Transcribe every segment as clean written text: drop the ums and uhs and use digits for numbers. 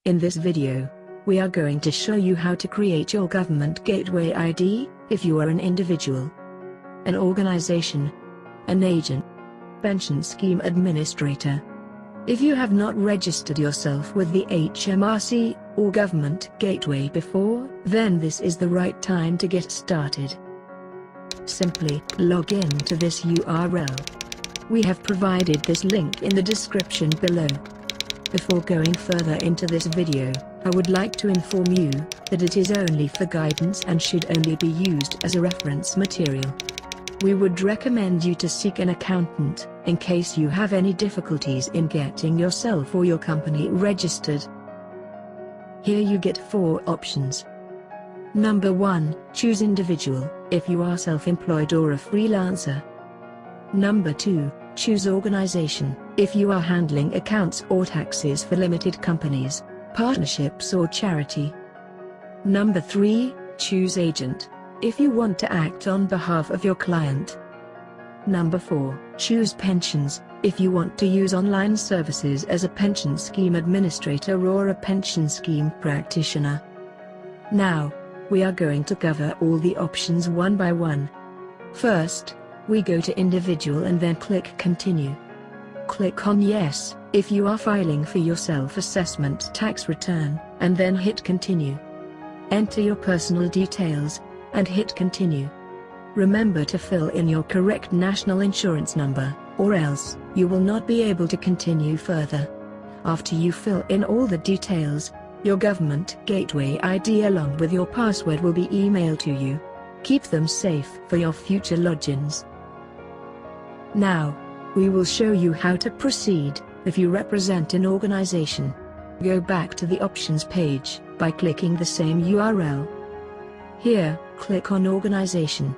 In this video, we are going to show you how to create your government gateway ID, if you are an individual, an organization, an agent, pension scheme administrator. If you have not registered yourself with the HMRC, or government gateway before, then this is the right time to get started. Simply log in to this URL. We have provided this link in the description below. Before going further into this video, I would like to inform you that it is only for guidance and should only be used as a reference material. We would recommend you to seek an accountant, in case you have any difficulties in getting yourself or your company registered. Here you get 4 options. Number 1, choose individual, if you are self-employed or a freelancer. Number 2, choose organization, if you are handling accounts or taxes for limited companies, partnerships or charity. Number 3, choose agent, if you want to act on behalf of your client. Number 4, choose pensions, if you want to use online services as a pension scheme administrator or a pension scheme practitioner. Now, we are going to cover all the options one by one. First, we go to individual and then click continue. Click on yes, if you are filing for your self-assessment tax return, and then hit continue. Enter your personal details, and hit continue. Remember to fill in your correct national insurance number, or else, you will not be able to continue further. After you fill in all the details, your government gateway ID along with your password will be emailed to you. Keep them safe for your future logins. Now, we will show you how to proceed if you represent an organization. Go back to the options page by clicking the same URL. Here, click on organization.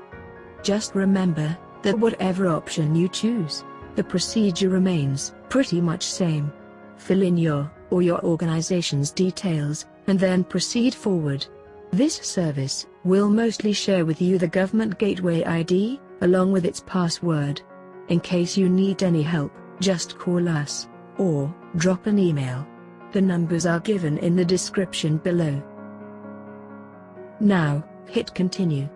Just remember that whatever option you choose, the procedure remains pretty much same. Fill in your or your organization's details, and then proceed forward. This service will mostly share with you the government gateway ID, along with its password. In case you need any help, just call us, or drop an email. The numbers are given in the description below. Now, hit continue.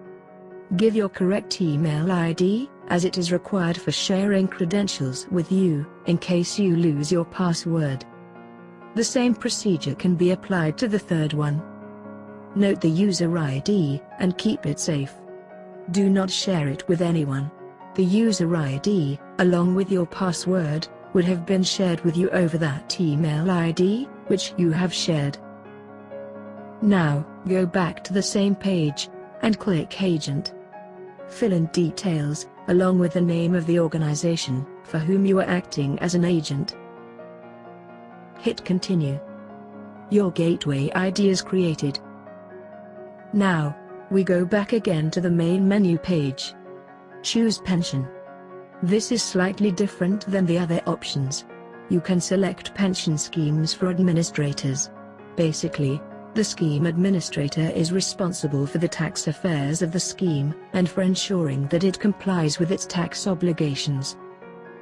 Give your correct email ID, as it is required for sharing credentials with you, in case you lose your password. The same procedure can be applied to the third one. Note the user ID, and keep it safe. Do not share it with anyone. The user ID, along with your password, would have been shared with you over that email ID, which you have shared. Now, go back to the same page, and click Agent. Fill in details, along with the name of the organization, for whom you are acting as an agent. Hit continue. Your gateway ID is created. Now, we go back again to the main menu page. Choose pension. This is slightly different than the other options. You can select pension schemes for administrators. Basically, the scheme administrator is responsible for the tax affairs of the scheme, and for ensuring that it complies with its tax obligations.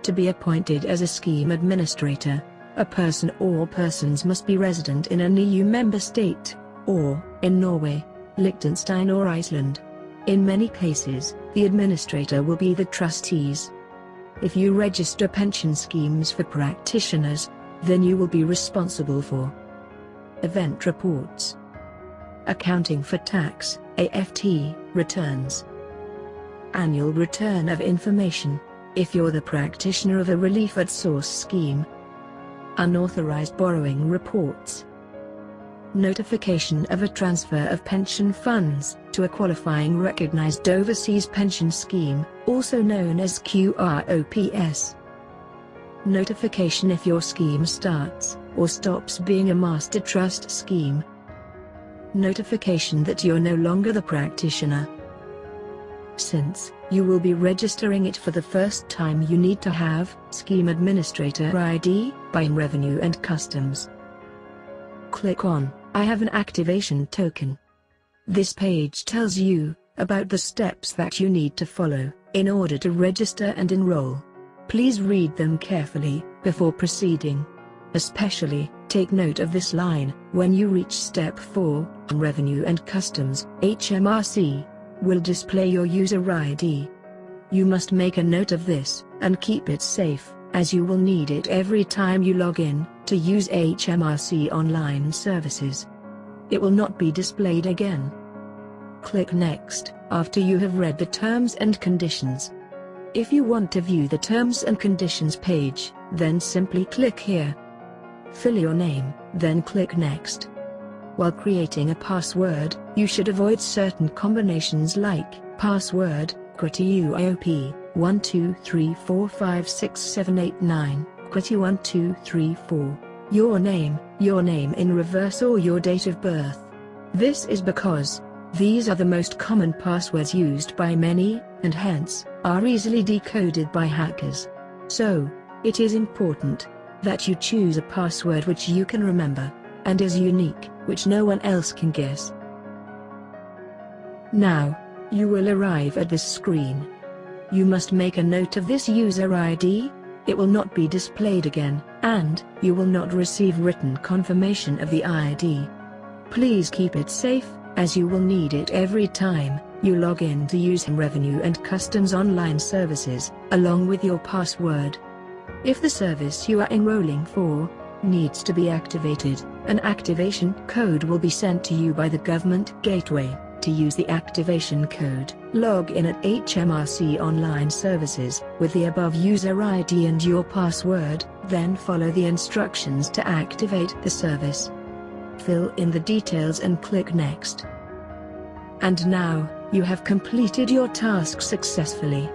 To be appointed as a scheme administrator, a person or persons must be resident in an EU member state, or, in Norway, Liechtenstein or Iceland. In many cases, the administrator will be the trustees. If you register pension schemes for practitioners, then you will be responsible for event reports, accounting for tax, AFT, returns, annual return of information, if you're the practitioner of a relief at source scheme, unauthorized borrowing reports, notification of a transfer of pension funds to a qualifying recognized overseas pension scheme, also known as QROPS. Notification if your scheme starts or stops being a master trust scheme. Notification that you're no longer the practitioner. Since you will be registering it for the first time, you need to have Scheme Administrator ID by Revenue and Customs. Click on I have an activation token. This page tells you about the steps that you need to follow in order to register and enroll. Please read them carefully before proceeding. Especially, Take note of this line: when you reach step 4, Revenue and Customs, HMRC will display your user ID. You must make a note of this, and keep it safe, as you will need it every time you log in to use HMRC online services. It will not be displayed again. Click Next after you have read the terms and conditions. If you want to view the terms and conditions page, then simply click here. Fill your name, then click Next. While creating a password, you should avoid certain combinations like password, QWERTY 1234567889, QWERTY1234, your name in reverse, or your date of birth. This is because these are the most common passwords used by many, and hence are easily decoded by hackers. So, it is important that you choose a password which you can remember, and is unique, which no one else can guess. Now, you will arrive at this screen. You must make a note of this user ID. It will not be displayed again, and you will not receive written confirmation of the ID. Please keep it safe, as you will need it every time you log in to use Revenue and Customs online services, along with your password. If the service you are enrolling for needs to be activated, an activation code will be sent to you by the government gateway. To use the activation code, log in at HMRC online services with the above user ID and your password, then follow the instructions to activate the service. Fill in the details and click Next. And now, you have completed your task successfully.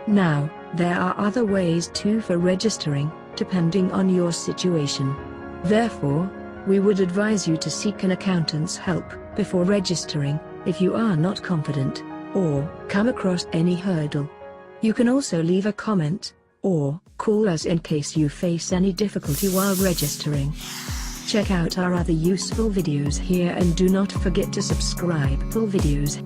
Now, there are other ways too for registering, depending on your situation. Therefore, we would advise you to seek an accountant's help before registering, if you are not confident, or come across any hurdle. You can also leave a comment, or call us in case you face any difficulty while registering. Check out our other useful videos here and do not forget to subscribe for videos.